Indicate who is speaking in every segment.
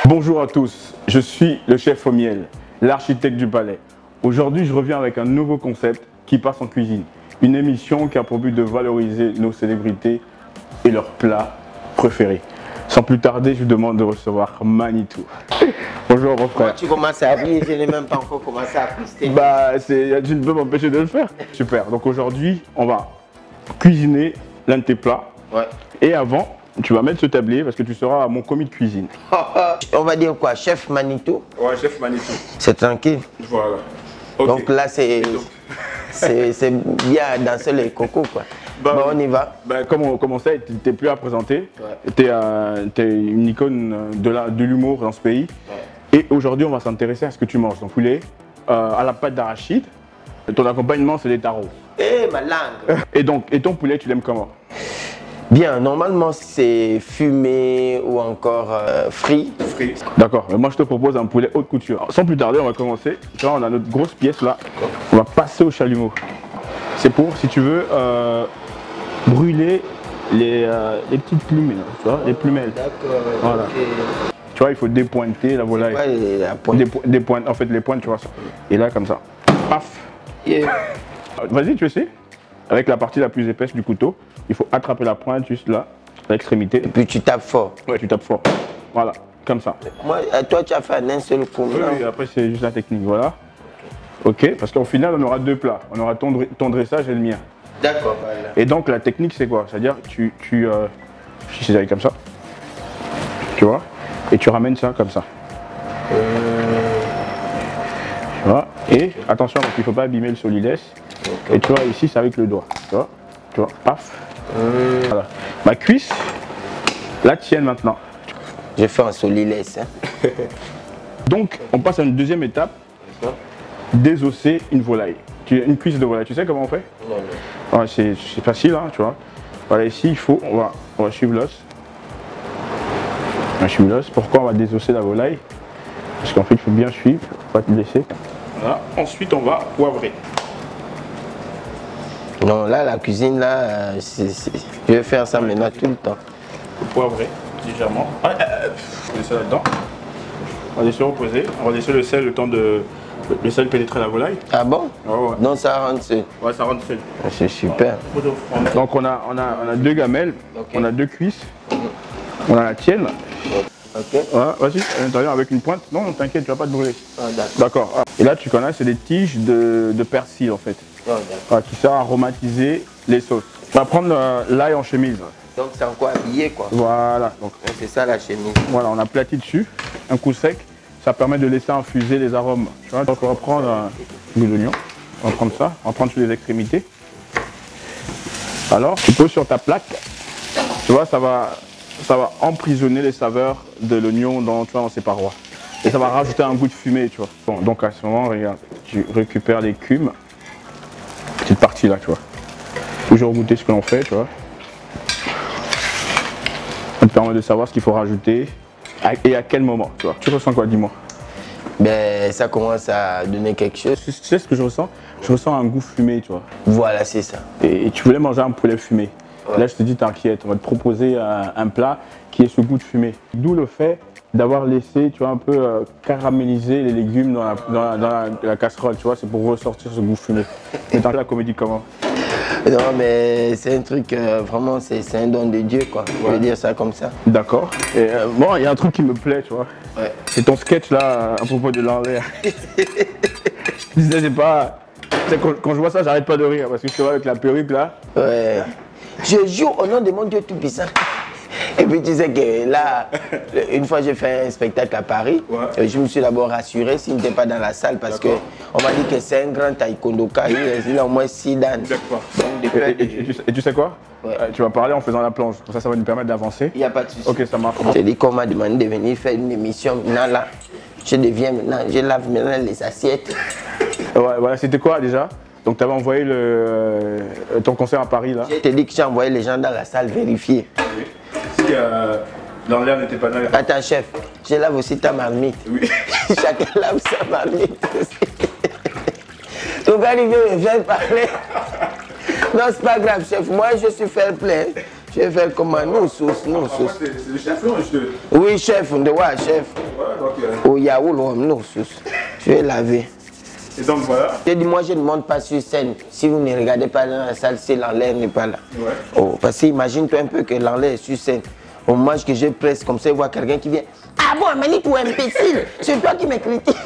Speaker 1: Bonjour à tous, je suis le chef au miel, l'architecte du palais. Aujourd'hui, je reviens avec un nouveau concept qui passe en cuisine. Une émission qui a pour but de valoriser nos célébrités et leurs plats préférés. Sans plus tarder, je vous demande de recevoir Manitou. Bonjour mon frère.
Speaker 2: Tu commences à habiller, je n'ai même pas encore commencé à poster.
Speaker 1: Bah, tu ne peux m'empêcher de le faire. Super, donc aujourd'hui, on va cuisiner l'un de tes plats.
Speaker 2: Ouais.
Speaker 1: Et avant, tu vas mettre ce tablier parce que tu seras mon commis de cuisine.
Speaker 2: On va dire quoi, chef Manitou?
Speaker 1: Ouais, chef Manitou.
Speaker 2: C'est tranquille.
Speaker 1: Voilà. Okay.
Speaker 2: Donc là, c'est bien danser les cocos, quoi.
Speaker 1: Bah,
Speaker 2: bon, on y va.
Speaker 1: Bah, comme on sait, tu n'es plus à présenter.
Speaker 2: Ouais.
Speaker 1: Tu es une icône de l'humour dans ce pays. Ouais. Et aujourd'hui, on va s'intéresser à ce que tu manges. Donc, poulet à la pâte d'arachide. Ton accompagnement, c'est des tarots.
Speaker 2: Eh, ma langue.
Speaker 1: Et ton poulet, tu l'aimes comment?
Speaker 2: Bien, normalement, c'est fumé ou encore frit.
Speaker 1: Frit. D'accord, mais moi je te propose un poulet haute couture. Alors, sans plus tarder, on va commencer. Tu vois, on a notre grosse pièce là. On va passer au chalumeau. C'est pour, si tu veux, brûler les petites plumes, là, tu vois, les plumelles. D'accord. Voilà. Okay. Tu vois, il faut dépointer la volaille.
Speaker 2: La pointe.
Speaker 1: En fait, les pointes, tu vois ça. Et là, comme ça. Paf. Yeah. Vas-y, tu essaies. Avec la partie la plus épaisse du couteau, il faut attraper la pointe juste là, à l'extrémité.
Speaker 2: Et puis tu tapes fort.
Speaker 1: Ouais, tu tapes fort. Voilà, comme ça.
Speaker 2: Moi, toi, tu as fait un seul coup.
Speaker 1: Oui, après c'est juste la technique, voilà. Ok, parce qu'au final, on aura deux plats. On aura ton dressage et le mien.
Speaker 2: D'accord, voilà.
Speaker 1: Et donc la technique, c'est quoi? C'est-à-dire tu cisailles comme ça, tu vois, et tu ramènes ça comme ça. Tu vois, et attention, donc il ne faut pas abîmer le solidès. Okay. Et tu vois, ici, c'est avec le doigt. Tu vois, paf. Voilà. Ma cuisse, la tienne maintenant.
Speaker 2: Je fais un solilès. Hein.
Speaker 1: Donc, on passe à une deuxième étape. Désosser une volaille. Une cuisse de volaille. Tu sais comment on fait? Non. Ouais, c'est facile, hein, tu vois. Voilà, ici, on va suivre l'os. On va suivre l'os. Pourquoi on va désosser la volaille? Parce qu'en fait, il faut bien suivre, il ne faut pas te blesser. Voilà. Ensuite, on va poivrer.
Speaker 2: Non, là, la cuisine, là, je vais faire ça maintenant tout le temps.
Speaker 1: Poivrer légèrement. On va laisser là-dedans. On va laisser reposer. On va laisser le sel le temps de le sel pénétrer la volaille.
Speaker 2: Ah bon?
Speaker 1: Ouais.
Speaker 2: Donc ça rentre seul.
Speaker 1: Ouais, ça rentre seul.
Speaker 2: C'est super.
Speaker 1: Voilà. Donc on a deux gamelles, okay. On a deux cuisses, on a la tienne.
Speaker 2: Ok.
Speaker 1: Voilà, vas-y, à l'intérieur avec une pointe. Non, t'inquiète, tu vas pas te brûler.
Speaker 2: Ah,
Speaker 1: d'accord. Et là, tu connais, c'est des tiges de persil en fait. Voilà, qui sert à aromatiser les sauces. On va prendre l'ail en chemise.
Speaker 2: Donc c'est encore habillé quoi.
Speaker 1: Voilà.
Speaker 2: C'est ça la chemise.
Speaker 1: Voilà, on aplatit dessus, un coup sec. Ça permet de laisser infuser les arômes. Tu vois, donc on va prendre des oignons. On va prendre ça, on va prendre sur les extrémités. Alors, tu poses sur ta plaque. Tu vois, ça va emprisonner les saveurs de l'oignon dans ses parois. Et ça va rajouter un goût de fumée, tu vois. Bon, donc à ce moment, regarde, tu récupères l'écume. Petite partie là, tu vois. Toujours goûter ce que l'on fait, tu vois. Ça te permet de savoir ce qu'il faut rajouter et à quel moment, tu vois. Tu ressens quoi, dis-moi?
Speaker 2: Ben, ça commence à donner quelque chose.
Speaker 1: Tu sais ce que je ressens? Je ressens un goût fumé, tu vois.
Speaker 2: Voilà, c'est ça.
Speaker 1: Et tu voulais manger un poulet fumé. Ouais. Là, je te dis, t'inquiète, on va te proposer un plat qui ait ce goût de fumée. D'où le fait d'avoir laissé, tu vois, un peu caraméliser les légumes dans la casserole, tu vois, c'est pour ressortir ce goût fumé. Mais t'as fait la comédie comment?
Speaker 2: Non, mais c'est un truc, vraiment, c'est un don de Dieu, quoi. Je veux dire ça comme ça.
Speaker 1: D'accord. Et bon, il y a un truc qui me plaît, tu vois.
Speaker 2: Ouais.
Speaker 1: C'est ton sketch là, à propos de l'envers. Je disais, c'est pas... Quand je vois ça, j'arrête pas de rire, parce que je te vois avec la perruque là.
Speaker 2: Ouais. Je jure au nom de mon Dieu tout puissant. Et puis tu sais que là, une fois j'ai fait un spectacle à Paris, je me suis d'abord rassuré s'il n'était pas dans la salle parce qu'on m'a dit que c'est un grand taekwondoka, il a au moins 6 dan.
Speaker 1: D'accord. Et tu sais quoi? Tu vas parler en faisant la planche, comme ça va nous permettre d'avancer.
Speaker 2: Il n'y a pas de souci.
Speaker 1: Ok, ça marche.
Speaker 2: Je dit qu'on m'a demandé de venir faire une émission. Maintenant là, je lave maintenant les assiettes.
Speaker 1: Ouais, voilà, c'était quoi déjà? Donc tu avais envoyé ton concert à Paris là?
Speaker 2: Je t'ai dit que j'ai envoyé les gens dans la salle vérifier.
Speaker 1: Oui. Si dans l'air n'était pas là.
Speaker 2: Attends chef, je lave aussi ta marmite.
Speaker 1: Oui.
Speaker 2: Chacun lave sa marmite aussi. Donc arrivé, je viens parler. Non, c'est pas grave, chef. Moi, je suis fair play. Je vais faire comme nous, sauce, nous, sauce.
Speaker 1: C'est le chef, non?
Speaker 2: Oui, chef, on doit, chef.
Speaker 1: Ouais, ok.
Speaker 2: Au yaourt, nous, sauce. Je vais laver.
Speaker 1: Et donc voilà.
Speaker 2: Je dis, moi, je ne monte pas sur scène. Si vous ne regardez pas dans la salle, c'est l'enlève n'est pas là.
Speaker 1: Ouais.
Speaker 2: Oh, parce que imagine-toi un peu que l'enlève est sur scène. Au moment que je presse, comme ça, il voit quelqu'un qui vient. Ah bon, Mani, pour imbécile, c'est toi qui me critique.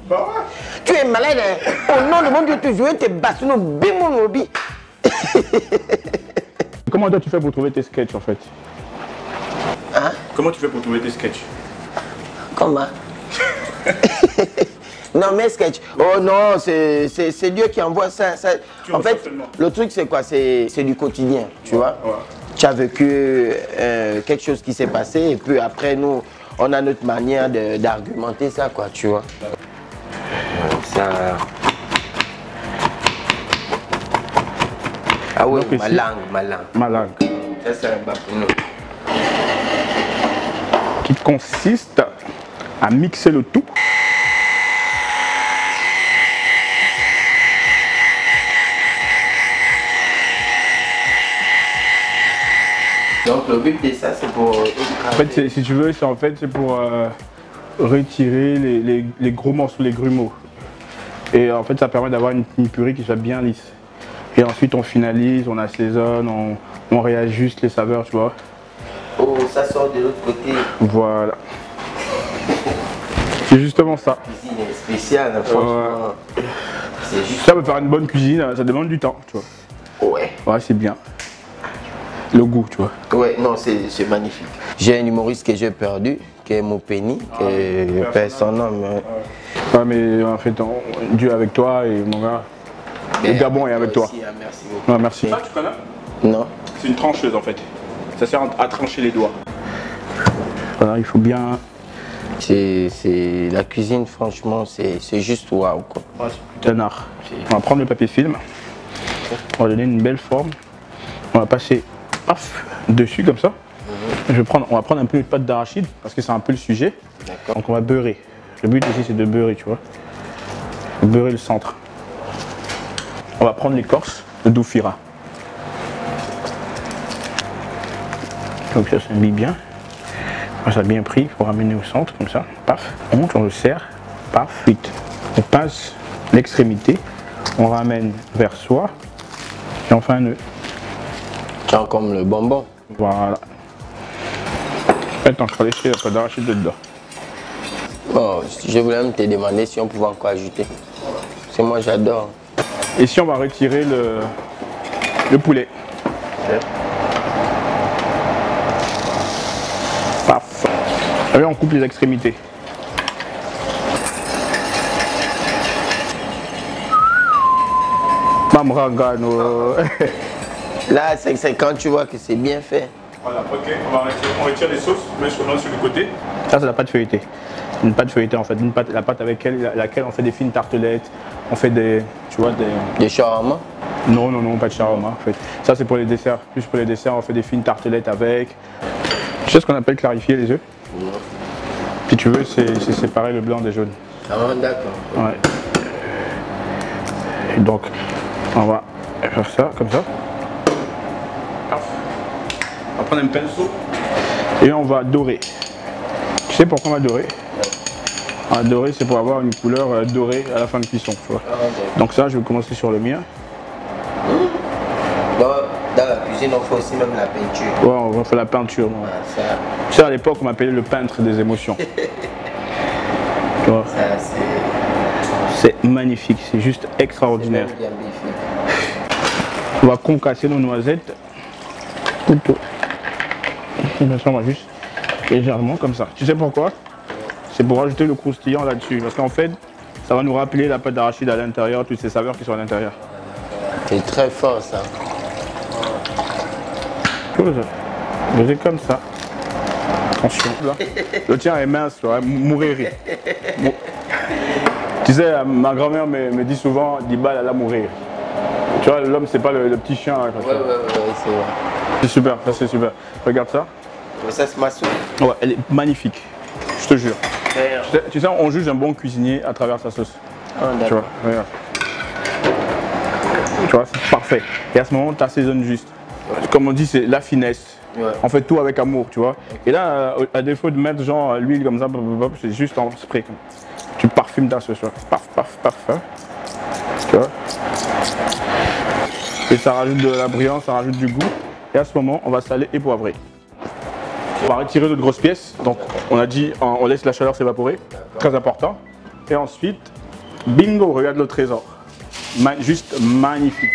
Speaker 1: Bah ouais.
Speaker 2: Tu es malade, hein? Au nom de mon Dieu, tu joues tes bassons, bimon lobby.
Speaker 1: Comment toi tu fais pour trouver tes sketchs en fait?
Speaker 2: Hein?
Speaker 1: Comment tu fais pour trouver tes sketchs?
Speaker 2: Comment? Non, mes sketchs. Oh non, c'est Dieu qui envoie ça. En fait, le truc c'est quoi? C'est du quotidien, tu vois? Ouais. Tu as vécu quelque chose qui s'est passé et puis après nous, on a notre manière d'argumenter ça, quoi, tu vois? Ça... Ah oui, ma langue.
Speaker 1: Ma langue.
Speaker 2: Ça, c'est un bapino.
Speaker 1: Qui consiste à mixer le tout.
Speaker 2: Donc le but de ça, c'est pour...
Speaker 1: En fait, si tu veux, c'est pour retirer les gros morceaux, les grumeaux. Et en fait, ça permet d'avoir une purée qui soit bien lisse. Et ensuite, on finalise, on assaisonne, on réajuste les saveurs, tu vois.
Speaker 2: Oh, ça sort de l'autre côté.
Speaker 1: Voilà. C'est justement ça.
Speaker 2: La cuisine est spéciale, franchement. C'est juste...
Speaker 1: Ça peut faire une bonne cuisine, ça demande du temps, tu vois.
Speaker 2: Ouais.
Speaker 1: Ouais, c'est bien. Le goût, tu vois.
Speaker 2: Ouais, non, c'est magnifique. J'ai un humoriste que j'ai perdu, qui est Moupeni, que je perds son nom. Mais...
Speaker 1: Ouais, mais en fait, Dieu est avec toi et mon gars. Le Gabon est avec toi.
Speaker 2: Aussi, hein, merci beaucoup.
Speaker 1: Ouais, merci. Ça, tu connais?
Speaker 2: Non.
Speaker 1: C'est une trancheuse en fait. Ça sert à trancher les doigts. Voilà, il faut bien.
Speaker 2: La cuisine, franchement, c'est juste waouh quoi.
Speaker 1: Ouais, c'est un art. On va prendre le papier film. On va donner une belle forme. On va passer dessus comme ça. On va prendre un peu de pâte d'arachide parce que c'est un peu le sujet. Donc on va beurrer. Le but ici c'est de beurrer, tu vois. Beurrer le centre. On va prendre l'écorce de Doufira. Donc ça s'habille bien. Ça a bien pris, il faut ramener au centre comme ça. Paf, on le serre. Paf, vite. On passe l'extrémité, on ramène vers soi et on fait un nœud.
Speaker 2: Genre comme le bonbon.
Speaker 1: Voilà. Maintenant, je vais laisser un peu d'arachide dedans.
Speaker 2: Bon, je voulais même te demander si on pouvait encore ajouter. Parce que moi j'adore.
Speaker 1: Et si on va retirer le poulet. Okay. Paf. Et là, on coupe les extrémités. Mamrangano.
Speaker 2: Là, c'est quand tu vois que c'est bien fait.
Speaker 1: Voilà, ok, on retire les sauces, on met sur le côté. Ça, c'est la pâte feuilletée. Une pâte feuilletée en fait, la pâte avec laquelle on fait des fines tartelettes, on fait des, tu vois,
Speaker 2: des shawarma?
Speaker 1: Non, pas de shawarma en fait. Ça c'est pour les desserts, plus pour les desserts on fait des fines tartelettes avec. Tu sais ce qu'on appelle clarifier les œufs? Non. Si tu veux, c'est séparer le blanc des jaunes.
Speaker 2: Ah d'accord.
Speaker 1: Ouais. Et donc, on va faire ça, comme ça. On va prendre un pinceau et on va dorer. Tu sais pourquoi on va dorer? On va dorer, c'est pour avoir une couleur dorée à la fin de cuisson. Tu vois. Donc ça, je vais commencer sur le mien.
Speaker 2: Dans la cuisine, on fait aussi même la peinture.
Speaker 1: Ouais, on va faire la peinture.
Speaker 2: Ça...
Speaker 1: Tu sais, à l'époque, on m'appelait le peintre des émotions. Tu vois. C'est magnifique, c'est juste extraordinaire. On va concasser nos noisettes. Ça, on va juste légèrement comme ça. Tu sais pourquoi? C'est pour rajouter le croustillant là-dessus. Parce qu'en fait, ça va nous rappeler la pâte d'arachide à l'intérieur, toutes ces saveurs qui sont à l'intérieur.
Speaker 2: C'est très fort ça.
Speaker 1: C'est comme ça. Attention. Là. Le tien est mince, tu vois, mourir. Tu sais, ma grand-mère me dit souvent, Dibal elle a mourir. Tu vois, l'homme, c'est pas le petit chien. Là,
Speaker 2: ouais, c'est vrai.
Speaker 1: C'est super, ça c'est super. Regarde ça.
Speaker 2: Ça, c'est ma soupe.
Speaker 1: Ouais, elle est magnifique. Je te jure. Tu sais, on juge un bon cuisinier à travers sa sauce.
Speaker 2: Ah,
Speaker 1: tu vois, regarde. Tu vois, c'est parfait. Et à ce moment, tu assaisonnes juste. Comme on dit, c'est la finesse.
Speaker 2: Ouais.
Speaker 1: On fait tout avec amour, tu vois. Et là, à défaut de mettre genre l'huile comme ça, c'est juste en spray. Tu parfumes ta sauce. Paf, paf, paf. Hein. Tu vois. Et ça rajoute de la brillance, ça rajoute du goût. Et à ce moment, on va saler et poivrer. On va retirer notre grosse pièce. Donc, on a dit, on laisse la chaleur s'évaporer. Très important. Et ensuite, bingo, regarde le trésor. Juste magnifique.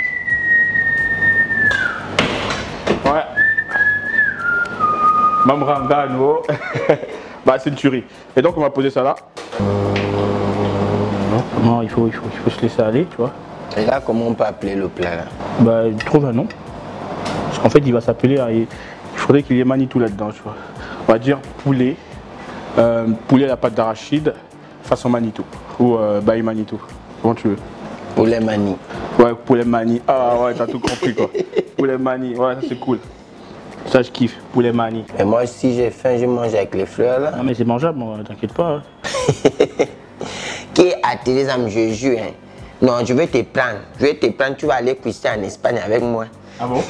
Speaker 1: Ouais. Mamrangano. Bah, c'est une tuerie. Et donc, on va poser ça là. Non, il faut se laisser aller, tu vois.
Speaker 2: Et là, comment on peut appeler le plat là?
Speaker 1: Bah, trouve un nom. Parce qu'en fait, il va s'appeler. Il faudrait qu'il y ait Manitou là-dedans, tu vois. On va dire poulet. Poulet à la pâte d'arachide façon Manitou. Ou bail Manitou. Comment tu veux?
Speaker 2: Poulet mani.
Speaker 1: Ouais, poulet mani. Ah ouais, t'as tout compris quoi. Poulet mani, ouais, ça c'est cool. Ça je kiffe, poulet mani.
Speaker 2: Et moi, si j'ai faim, je mange avec les fleurs là.
Speaker 1: Non mais c'est mangeable, t'inquiète pas. Hein.
Speaker 2: Qui a tes âmes, je jure. Hein. Non, je vais te prendre. Je vais te prendre, tu vas aller cuisiner en Espagne avec moi.
Speaker 1: Ah bon?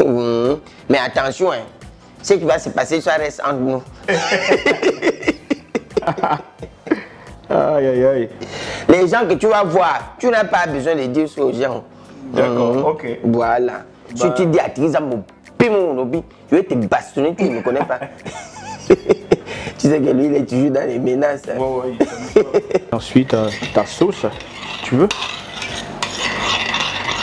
Speaker 2: Mais attention, hein. Ce qui va se passer, ça reste entre nous.
Speaker 1: Aïe aïe aïe.
Speaker 2: Les gens que tu vas voir, tu n'as pas besoin de dire ça aux gens.
Speaker 1: D'accord, ok.
Speaker 2: Voilà. Bah... Si tu dis à tes âmes, je vais te bastonner, tu ne me connais pas. Tu sais que lui, il est toujours dans les menaces. Hein.
Speaker 1: Ouais. Ensuite, ta sauce, tu veux?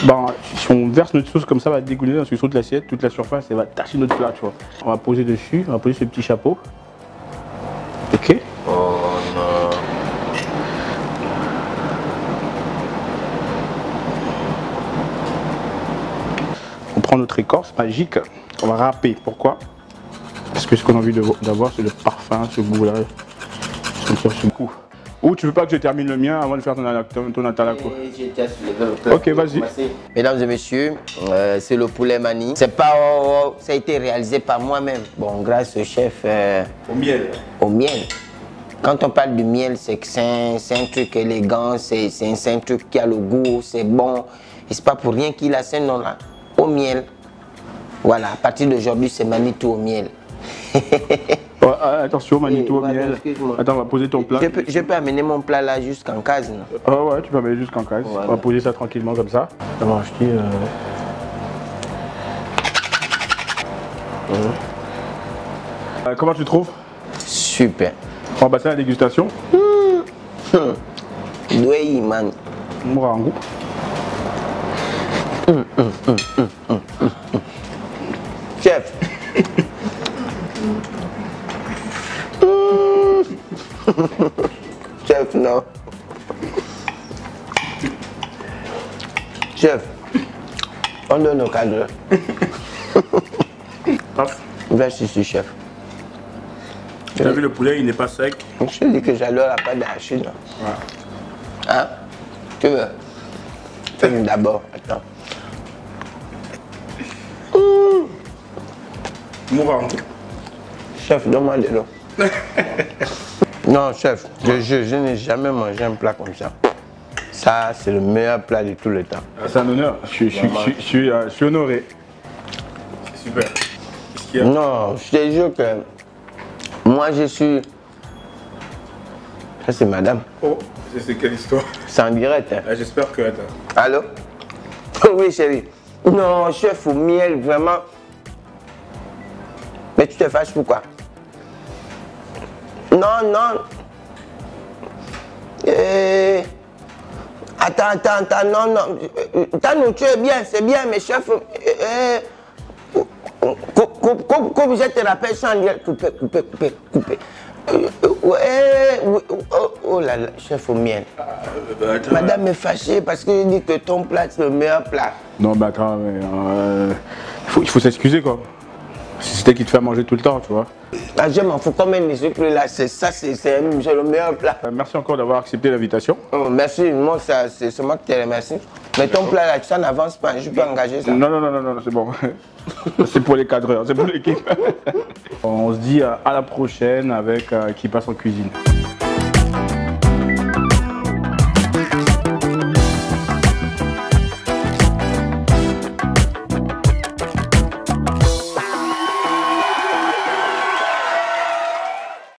Speaker 1: Bon, si on verse notre sauce comme ça, va dégouliner dans toute l'assiette, toute la surface, et va tacher notre plat, tu vois. On va poser dessus, on va poser ce petit chapeau. Ok.
Speaker 2: Oh non.
Speaker 1: On prend notre écorce magique, on va râper. Pourquoi? Parce que ce qu'on a envie d'avoir, c'est le parfum, ce goût-là. Ce goût. Ou tu veux pas que je termine le mien avant de faire ton atalaco? Ok, vas-y.
Speaker 2: Mesdames et messieurs, c'est le poulet mani. C'est pas ça a été réalisé par moi-même. Bon, grâce au chef.
Speaker 1: Au miel.
Speaker 2: Au miel. Quand on parle du miel, c'est que c'est un truc élégant, c'est un truc qui a le goût, c'est bon. Et c'est pas pour rien qu'il a ce nom-là. Au miel. Voilà, à partir d'aujourd'hui, c'est Manitou au miel.
Speaker 1: Attention, Manitou au miel. Attends, on va poser ton plat.
Speaker 2: Je peux amener mon plat là jusqu'en case.
Speaker 1: Ah ouais, tu peux amener jusqu'en case. Voilà. On va poser ça tranquillement comme ça. On va acheter. Comment tu trouves?
Speaker 2: Super.
Speaker 1: On va passer à la dégustation.
Speaker 2: Doué, man.
Speaker 1: Morango.
Speaker 2: Chef. Chef, non. Chef, on donne au cadre. Merci ici, chef.
Speaker 1: Tu as vu le poulet, il n'est pas sec.
Speaker 2: Je te dis que j'adore la pâte d'arachide.
Speaker 1: Ouais.
Speaker 2: Hein? Tu veux? Fais-le d'abord. Attends.
Speaker 1: Mourant.
Speaker 2: Chef, donne-moi de l'eau. Non, chef, je n'ai jamais mangé un plat comme ça. Ça, c'est le meilleur plat de tout le temps.
Speaker 1: C'est un honneur. Je suis honoré. Super.
Speaker 2: Non, je te jure que moi, je suis... Ça, c'est madame.
Speaker 1: Oh, c'est quelle histoire?
Speaker 2: C'est en direct. Hein.
Speaker 1: J'espère que...
Speaker 2: Allô? Oui, chérie. Non, chef au miel, vraiment. Mais tu te fâches pourquoi? Non, non. Attends, non. Ta nourriture est bien, c'est bien, mais chef... Comme je te rappelle, sans dire couper. Oh là là, chef au miel. Madame est fâchée parce que je dis que ton plat c'est le meilleur plat.
Speaker 1: Non, mais attends, il faut s'excuser quoi. C'était qui te fait manger tout le temps, tu vois.
Speaker 2: Ah, je m'en fous combien de sucre là, c'est le meilleur plat.
Speaker 1: Merci encore d'avoir accepté l'invitation.
Speaker 2: Oh, merci, moi c'est moi qui te remercie. Mais ton plat là, tu t'en avances pas, je peux engager ça.
Speaker 1: Non, c'est bon. C'est pour les cadreurs, c'est pour l'équipe. On se dit à la prochaine avec qui passe en cuisine.